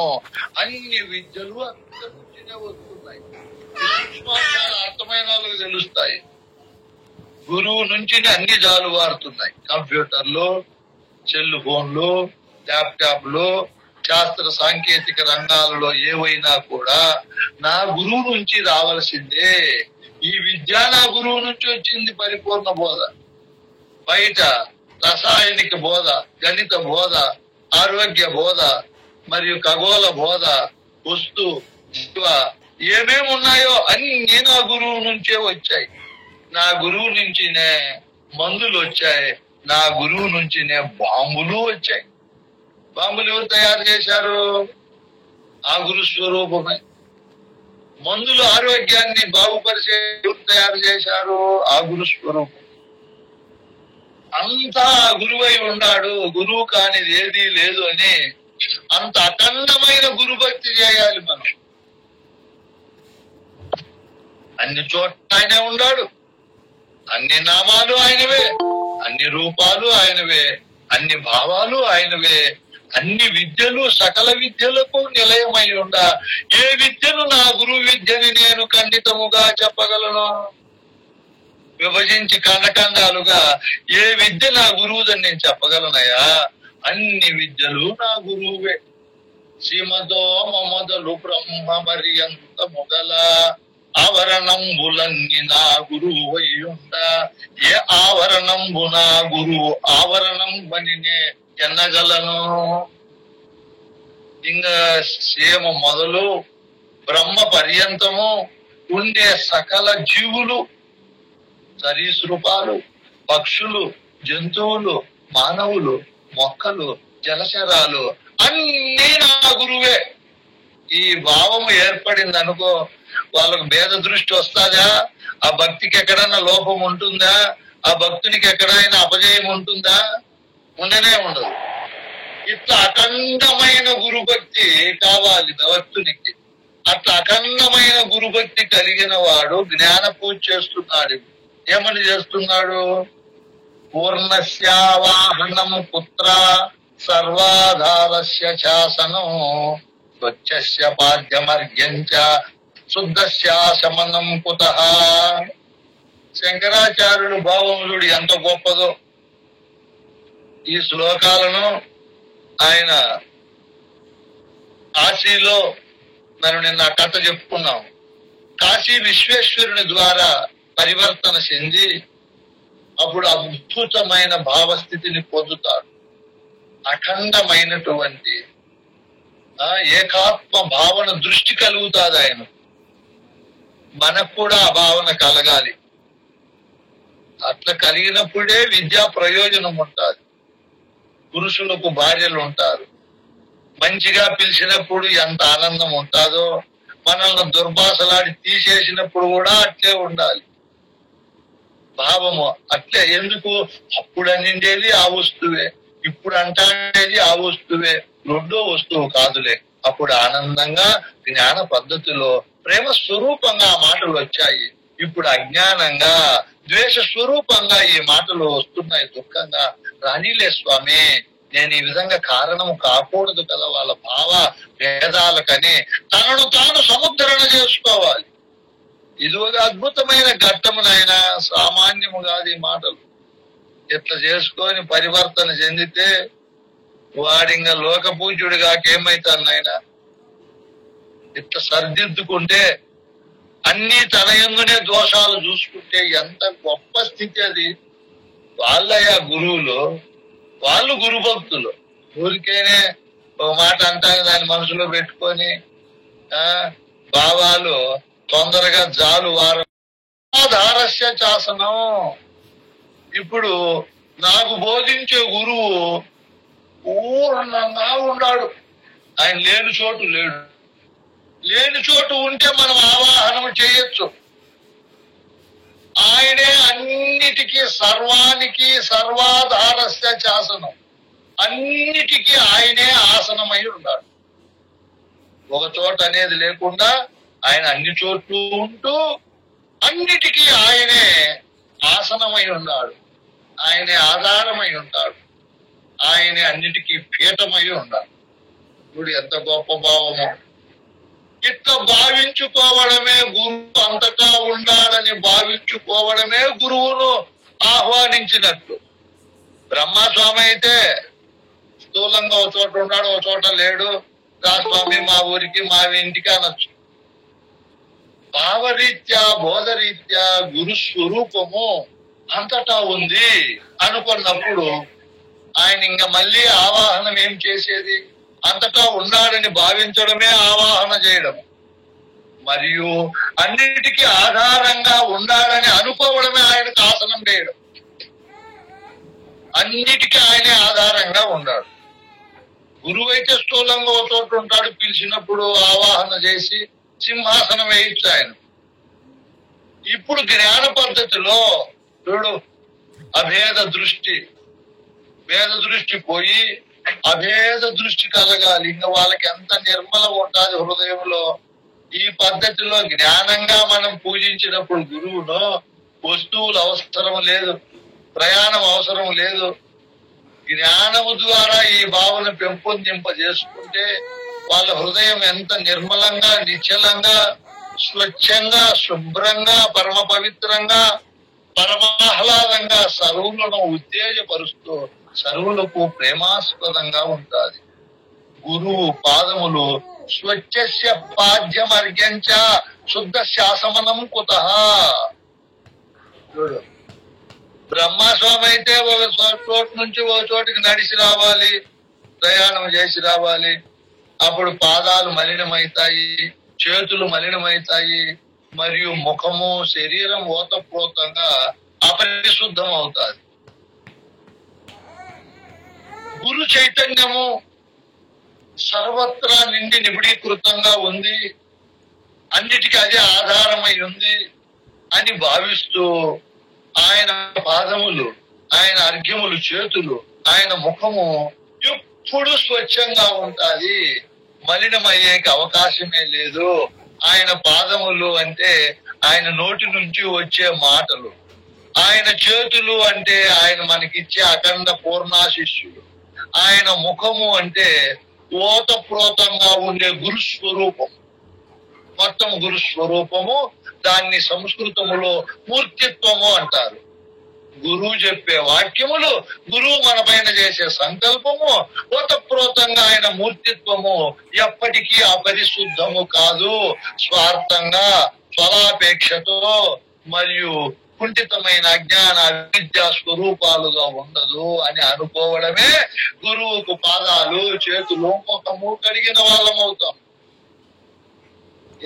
అన్ని విద్యలు అక్కడి నుంచినే వస్తున్నాయి. సూక్ష్మార్థాలు అర్థమైన వాళ్ళకి తెలుస్తాయి. గురువు నుంచి అన్ని జాలువారుతున్నాయి. కంప్యూటర్లు, సెల్ ఫోన్లు, ల్యాప్టాప్లు, శాస్త్ర సాంకేతిక రంగాలలో ఏవైనా కూడా నా గురువు నుంచి రావాల్సిందే. ఈ విద్య నా గురువు నుంచి వచ్చింది. పరిపూర్ణ బోధ. బయట రసాయనిక బోధ, గణిత బోధ, ఆరోగ్య బోధ, మరియు ఖగోళ బోధ, వస్తు ఏమేమి ఉన్నాయో అన్ని నా గురువు నుంచే వచ్చాయి. నా గురువు నుంచినే మందులు వచ్చాయి. నా గురువు నుంచినే బాంబులు వచ్చాయి. బాంబులు ఎవరు తయారు చేశారు? ఆ గురు స్వరూపమే. మందులు ఆరోగ్యాన్ని బాగుపరిచే ఎవరు తయారు చేశారు? ఆ గురు స్వరూపం. అంతా గురువై ఉన్నాడు. గురువు కానిది ఏదీ లేదు అని అంత అఖండమైన గురుభక్తి చేయాలి మనం. అన్ని చోట్ల ఆయనే ఉన్నాడు. అన్ని నామాలు ఆయనవే, అన్ని రూపాలు ఆయనవే, అన్ని భావాలు ఆయనవే, అన్ని విద్యలు సకల విద్యలకు నిలయమై ఉండ ఏ విద్యను నా గురువు విద్యని నేను ఖండితముగా చెప్పగలను? విభజించి ఖండఖండాలుగా ఏ విద్య నా గురువుదని నేను చెప్పగలనయా? అన్ని విద్యలు నా గురువే. శ్రీమదో మొదలు బ్రహ్మ మర్యంత మొదల ఆవరణంబులన్నీ నా గురువు అయ్యుండ ఏ ఆవరణంబు నా గురువు ఆవరణం బనినే ఎన్నగలను. ఇంకా సీమ మొదలు బ్రహ్మ పర్యంతము ఉండే సకల జీవులు, సరీసృపాలు, పక్షులు, జంతువులు, మానవులు, మొక్కలు, జలచరాలు అన్నీ నా గురువే. ఈ భావము ఏర్పడింది అనుకో, వాళ్ళకు భేద దృష్టి వస్తుందా? ఆ భక్తికి ఎక్కడైనా లోపం ఉంటుందా? ఆ భక్తునికి ఎక్కడైనా అపజయం ఉంటుందా? ఉండనే ఉండదు. ఇట్లా అఖండమైన గురుభక్తి కావాలి భక్తునికి. అట్లా అఖండమైన గురుభక్తి కలిగిన వాడు జ్ఞాన పూజ చేస్తున్నాడు. ఏమని చేస్తున్నాడు? పూర్ణస్యావాహనం పుత్ర సర్వాధారస్య శాసనం స్వచ్ఛస్య పాద్యమర్ఘ్యంచ శుద్ధస్యాశమనం కుతః. శంకరాచార్యుడు భావములుడు ఎంత గొప్పదో. ఈ శ్లోకాలను ఆయన కాశీలో మనం నిన్న ఆ కథ చెప్పుకున్నాం. కాశీ విశ్వేశ్వరుని ద్వారా పరివర్తన చెంది అప్పుడు అద్భుతమైన భావస్థితిని పొందుతాడు. అఖండమైనటువంటి ఏకాత్మ భావన దృష్టి కలుగుతాది ఆయన. మనకు కూడా ఆ భావన కలగాలి. అట్లా కలిగినప్పుడే విద్యా ప్రయోజనం ఉంటుంది. పురుషులకు భార్యలు ఉంటారు. మంచిగా పిలిచినప్పుడు ఎంత ఆనందం ఉంటుందో, మనల్ని దుర్భాషలాడి తీసేసినప్పుడు కూడా అట్లే ఉండాలి భావము. అట్లే ఎందుకు అప్పుడు అనిండేది ఆ వస్తువే, ఇప్పుడు అంటానేది ఆ వస్తువే, రెండో వస్తువు కాదులే. అప్పుడు ఆనందంగా జ్ఞాన పద్ధతిలో ప్రేమ స్వరూపంగా ఆ మాటలు వచ్చాయి. ఇప్పుడు అజ్ఞానంగా ద్వేష స్వరూపంగా ఈ మాటలు వస్తున్నాయి. దుఃఖంగా రానిలే స్వామి, నేను ఈ విధంగా కారణము కాకూడదు కదా వాళ్ళ భావ భేదాలకని తనను తాను సముద్రణ చేసుకోవాలి. ఇది ఒక అద్భుతమైన ఘట్టమునైనా, సామాన్యము కాదు ఈ మాటలు. ఇట్లా చేసుకొని పరివర్తన చెందితే వాడింగా లోక పూజ్యుడు కాకేమైతాను నాయన. ఇట్లా సరిదిద్దుకుంటే, అన్ని తన యందునే దోషాలు చూసుకుంటే ఎంత గొప్ప స్థితి అది. వాళ్ళయ్యా గురువులు, వాళ్ళు గురు భక్తులు. ఊరికేనే ఒక మాట అంటాను దాన్ని మనసులో పెట్టుకొని భావాలు తొందరగా జాలు వారం ధారస్య శాసనం. ఇప్పుడు నాకు బోధించే గురువు పూర్ణంగా ఉన్నాడు. ఆయన లేని చోటు లేడు. లేని చోటు ఉంటే మనం ఆవాహనం చేయొచ్చు. ఆయనే అన్నిటికీ సర్వానికి సర్వాధారస్య శాసనం. అన్నిటికీ ఆయనే ఆసనమై ఉన్నాడు. ఒక చోట అనేది లేకుండా ఆయన అన్ని చోట్ల ఉంటూ అన్నిటికీ ఆయనే ఆసనమై ఉన్నాడు. ఆయనే ఆధారమై ఉంటాడు. ఆయనే అన్నిటికీ పీఠమై ఉన్నాడు. ఇప్పుడు ఎంత గొప్ప భావమో. ఇట్లా భావించుకోవడమే గురువు అంతటా ఉండాలని భావించుకోవడమే గురువును ఆహ్వానించినట్టు. బ్రహ్మస్వామి అయితే స్థూలంగా ఒక చోట ఉన్నాడు, ఒక చోట లేడు. రా స్వామి మా ఊరికి మా ఇంటికి అనొచ్చు. భావరీత్యా బోధరీత్యా గురు స్వరూపము అంతటా ఉంది అనుకున్నప్పుడు ఆయన ఇంకా మళ్ళీ ఆవాహనం ఏం చేసేది? అంతటా ఉన్నాడని భావించడమే ఆవాహన చేయడం, మరియు అన్నిటికీ ఆధారంగా ఉన్నాడని అనుకోవడమే ఆయనకు ఆసనం చేయడం. అన్నిటికీ ఆయనే ఆధారంగా ఉన్నాడు. గురువు అయితే స్థూలంగా ఒక చోట ఉంటాడు, పిలిచినప్పుడు ఆవాహన చేసి సింహాసనం వేయచ్చు ఆయన. ఇప్పుడు జ్ఞాన పద్ధతిలో చూడు, అభేద దృష్టి, భేద దృష్టి పోయి అభేద దృష్టి కలగాలి. ఇంకా వాళ్ళకి ఎంత నిర్మలం ఉంటుంది హృదయంలో. ఈ పద్ధతిలో జ్ఞానంగా మనం పూజించినప్పుడు గురువును వస్తువులు అవసరం లేదు, ప్రయాణం అవసరం లేదు. జ్ఞానము ద్వారా ఈ భావన పెంపొందింప చేసుకుంటే వాళ్ళ హృదయం ఎంత నిర్మలంగా, నిశ్చలంగా, స్వచ్ఛంగా, శుభ్రంగా, పరమ పవిత్రంగా, పరమాహ్లాదంగా, సర్వులను ఉత్తేజపరుస్తూ సర్వులకు ప్రేమాస్పదంగా ఉంటాది. గురువు పాదములు స్వచ్ఛస్య పాద్యమర్ఘ్యంచ శుద్ధ శాసమనం కుతః. చూడు, బ్రహ్మస్వామి అయితే ఒక చోటు నుంచి ఒక చోటికి నడిచి రావాలి, ప్రయాణం చేసి రావాలి. అప్పుడు పాదాలు మలినమవుతాయి, చేతులు మలినమవుతాయి, మరియు ముఖము, శరీరం ఓతప్రోతంగా అపరిశుద్ధం అవుతాది. గురు చైతన్యము సర్వత్రా నిండి నిబిడీకృతంగా ఉంది, అన్నిటికీ అదే ఆధారమై ఉంది అని భావిస్తూ ఆయన పాదములు, ఆయన అర్ఘ్యములు, చేతులు, ఆయన ముఖము ఎప్పుడు స్వచ్ఛంగా ఉంటాది. మలినమయ్యేకి అవకాశమే లేదు. ఆయన పాదములు అంటే ఆయన నోటి నుంచి వచ్చే మాటలు, ఆయన చేతులు అంటే ఆయన మనకిచ్చే అఖండ పూర్ణాశిష్యుడు, ఆయన ముఖము అంటే ఓతప్రోతంగా ఉండే గురుస్వరూపం. మొత్తం గురుస్వరూపము, దాన్ని సంస్కృతములో మూర్తిత్వము అంటారు. గురువు చెప్పే వాక్యములు, గురువు మన పైన చేసే సంకల్పము, ఓతప్రోతంగా ఆయన మూర్తిత్వము ఎప్పటికీ అపరిశుద్ధము కాదు. స్వార్థంగా, ఫలాపేక్షతో మరియు కుంఠితమైన అజ్ఞాన విద్యా స్వరూపాలుగా ఉండదు అని అనుకోవడమే గురువుకు పాదాలు, చేతులు, ముఖము కడిగిన వాళ్ళమవుతాం.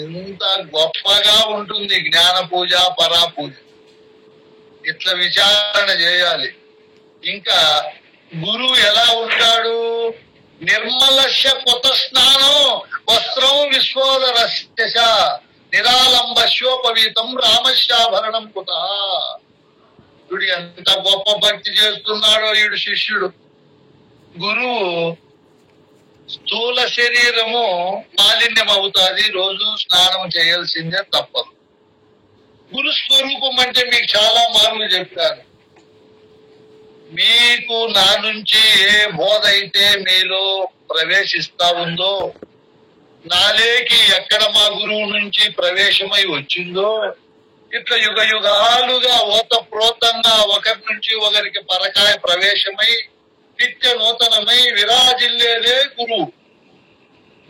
ఇంత గొప్పగా ఉంటుంది జ్ఞాన పూజ, పరా పూజ. ఇట్లా విచారణ చేయాలి. ఇంకా గురువు ఎలా ఉంటాడు? నిర్మలస్య కొత్త స్నానం వస్త్రం విశ్వోదరస్య నిరాలంబస్యోపవీతం రామస్యాభరణం కుత. వీడు ఎంత గొప్ప భక్తి చేస్తున్నాడో వీడు శిష్యుడు. గురువు స్థూల శరీరము మాలిన్యం అవుతాది, రోజు స్నానం చేయాల్సిందే, తప్పదు. గురు స్వరూపం అంటే మీకు చాలా మార్లు చెప్పాను. మీకు నా నుంచి ఏ బోధ అయితే మీలో ప్రవేశిస్తా ఉందో, నాలేకి ఎక్కడ మా గురువు నుంచి ప్రవేశమై వచ్చిందో, ఇట్లా యుగ యుగాలుగా ఓతప్రోతంగా ఒకరి నుంచి ఒకరికి పరకాయ ప్రవేశమై నిత్య నూతనమై విరాజిల్లేదే గురువు,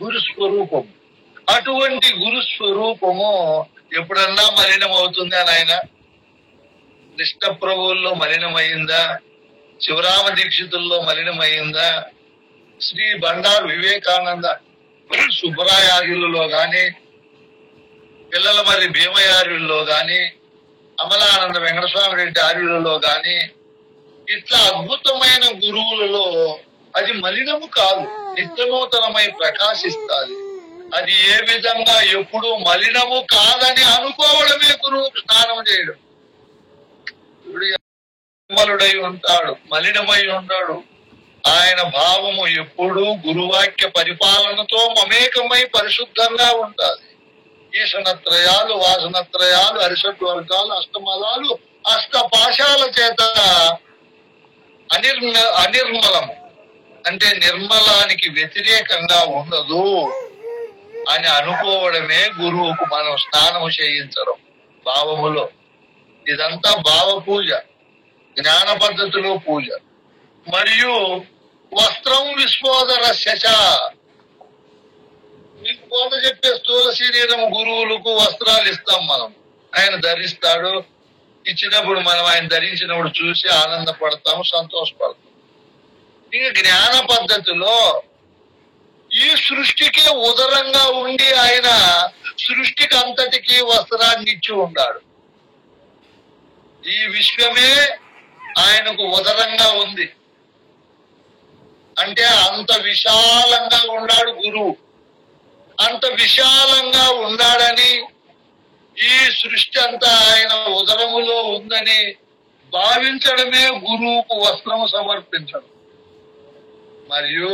గురు స్వరూపం. అటువంటి గురు స్వరూపము ఎప్పుడన్నా మలినం అవుతుందా నాయన? కృష్ణ ప్రభువుల్లో మలినమైందా? శివరామ దీక్షితుల్లో మలినమైందా? శ్రీ బండారు వివేకానంద సుబ్బరాయార్యులలో గాని, పిల్లల మరి భీమయార్యుల్లో గాని, అమలానంద వెంకటస్వామి రెడ్డి ఆర్యులలో గాని, ఇట్లా అద్భుతమైన గురువులలో అది మలినము కాదు, నిత్యనూతనమై ప్రకాశిస్తాది. అది ఏ విధంగా ఎప్పుడు మలినము కాదని అనుకోవడమే గురువు స్నానం చేయడం. నిర్మలుడై ఉంటాడు, మలినమై ఉంటాడు. ఆయన భావము ఎప్పుడు గురువాక్య పరిపాలనతో మమేకమై పరిశుద్ధంగా ఉంటాది. ఈశనత్రయాలు, వాసనత్రయాలు, అరిషడ్వర్గాలు, అష్టమలాలు, అష్టపాశాల చేత అనిర్మలం అంటే నిర్మలానికి వ్యతిరేకంగా ఉండదు అని అనుకోవడమే గురువుకు మనం స్నానము చేయించడం భావములో. ఇదంతా భావ పూజ, జ్ఞాన పద్ధతిలో పూజ. మరియు వస్త్రం విశ్వోదరస్య. మీకు బోధ చెప్పే స్థూల శరీరం గురువులకు వస్త్రాలు ఇస్తాం మనం, ఆయన ధరిస్తాడు. ఇచ్చినప్పుడు మనం ఆయన ధరించినప్పుడు చూసి ఆనందపడతాము, సంతోషపడతాం. ఇక జ్ఞాన పద్ధతిలో ఈ సృష్టికి ఉదరంగా ఉండి ఆయన సృష్టికి అంతటికి వస్త్రాన్ని ఇచ్చి ఉన్నాడు. ఈ విశ్వమే ఆయనకు ఉదరంగా ఉంది అంటే అంత విశాలంగా ఉన్నాడు గురువు. అంత విశాలంగా ఉన్నాడని, ఈ సృష్టి అంతా ఆయన ఉదరములో ఉందని భావించడమే గురువుకు వస్త్రము సమర్పించడం. మరియు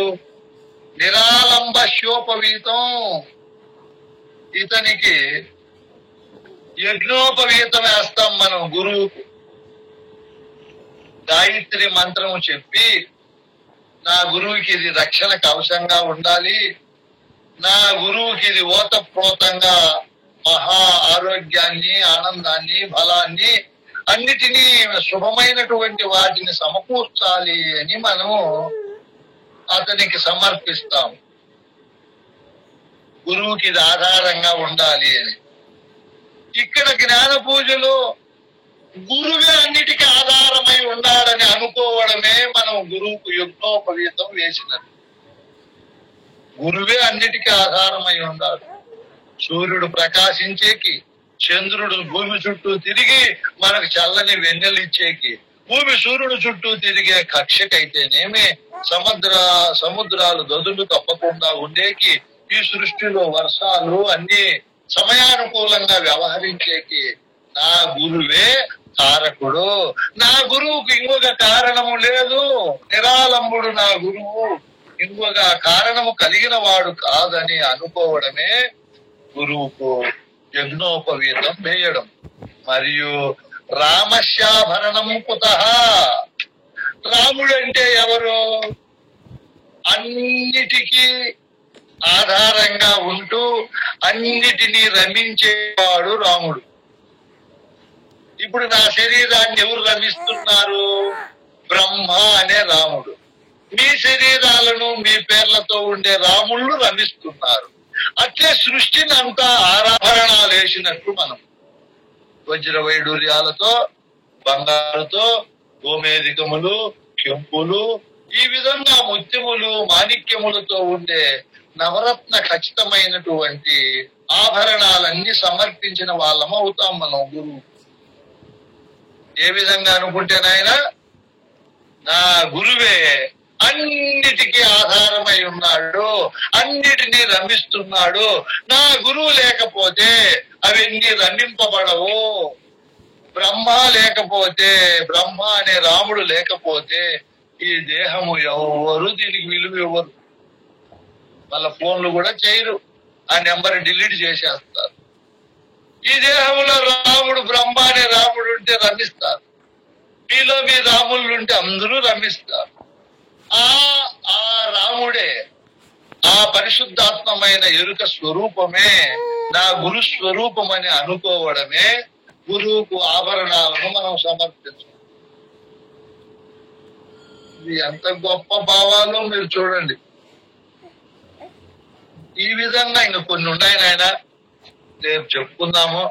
నిరాలంబ శోపవీతం, ఇతనికి యజ్ఞోపవీతం వేస్తాం మనం గురువుకు. గాయత్రి మంత్రము చెప్పి నా గురువుకి ఇది రక్షణ కవచంగా ఉండాలి, నా గురువుకి ఇది ఓతప్రోతంగా మహా ఆరోగ్యాన్ని, ఆనందాన్ని, బలాన్ని, అన్నిటినీ శుభమైనటువంటి వాటిని సమకూర్చాలి అని మనము అతనికి సమర్పిస్తాం. గురువుకి ఇది ఆధారంగా ఉండాలి అని. ఇక్కడ జ్ఞాన పూజలో గురువే అన్నిటికీ ఆధారమై ఉండాలని అనుకోవడమే మనం గురువుకు యజ్ఞోపవీతం వేసినది. గురువే అన్నిటికీ ఆధారమై ఉండాలి. సూర్యుడు ప్రకాశించేకి, చంద్రుడు భూమి చుట్టూ తిరిగి మనకు చల్లని వెన్నెలు ఇచ్చేకి, భూమి సూర్యుడు చుట్టూ తిరిగే కక్షకైతేనేమి, సముద్రాలు గదులు తప్పకుండా ఉండేకి, ఈ సృష్టిలో వర్షాలు అన్ని సమయానుకూలంగా వ్యవహరించేకి నా గురువే కారకుడు. నా గురువుకు ఇంకొక కారణము లేదు. నిరాలంబుడు నా గురువు, ఇంకొక కారణము కలిగిన వాడు కాదని అనుకోవడమే గురువుకు యజ్ఞోపవీతం వేయడం. మరియు రామస్యాభరణం కుతః. రాముడు అంటే ఎవరు? అన్నిటికీ ఆధారంగా ఉంటూ అన్నిటినీ రమించేవాడు రాముడు. ఇప్పుడు నా శరీరాన్ని ఎవరు రమిస్తున్నారు? బ్రహ్మ అనే రాముడు. మీ శరీరాలను మీ పేర్లతో ఉండే రాముళ్ళు రమిస్తున్నారు. అట్లే సృష్టిని అంతా ఆరాభరణాలు వేసినట్లు మనం వజ్ర వైడూర్యాలతో, బంగారుతో, గోమేధికములు, కెంపులు, ఈ విధంగా ముత్యములు, మాణిక్యములతో ఉండే నవరత్న ఖచ్చితమైనటువంటి ఆభరణాలన్నీ సమర్పించిన వాళ్ళం అవుతాం మనం గురువు. ఏ విధంగా అనుకుంటే నాయన, నా గురువే అన్నిటికీ ఆధారమై ఉన్నాడు, అన్నిటినీ రమిస్తున్నాడు. నా గురువు లేకపోతే అవన్నీ రమింపబడవు. బ్రహ్మ లేకపోతే, బ్రహ్మ అనే రాముడు లేకపోతే ఈ దేహము ఎవరు దీనికి విలువ ఇవ్వరు. వాళ్ళ ఫోన్లు కూడా చేయరు, ఆ నెంబర్ డిలీట్ చేసేస్తారు. ఈ దేహంలో రాముడు, బ్రహ్మ అనే రాముడు ఉంటే రమిస్తారు. మీలో మీ రాముళ్ళు ఉంటే అందరూ రమిస్తారు. ఆ రాముడే, ఆ పరిశుద్ధాత్మమైన ఎరుక స్వరూపమే నా గురు స్వరూపం అని అనుకోవడమే గురువుకు ఆభరణాలను మనం సమర్పించాలి. ఇది ఎంత గొప్ప భావాలు మీరు చూడండి. ఈ విధంగా ఇంక కొన్ని ఉన్నాయి నాయన, రేపు చెప్పుకుందాము.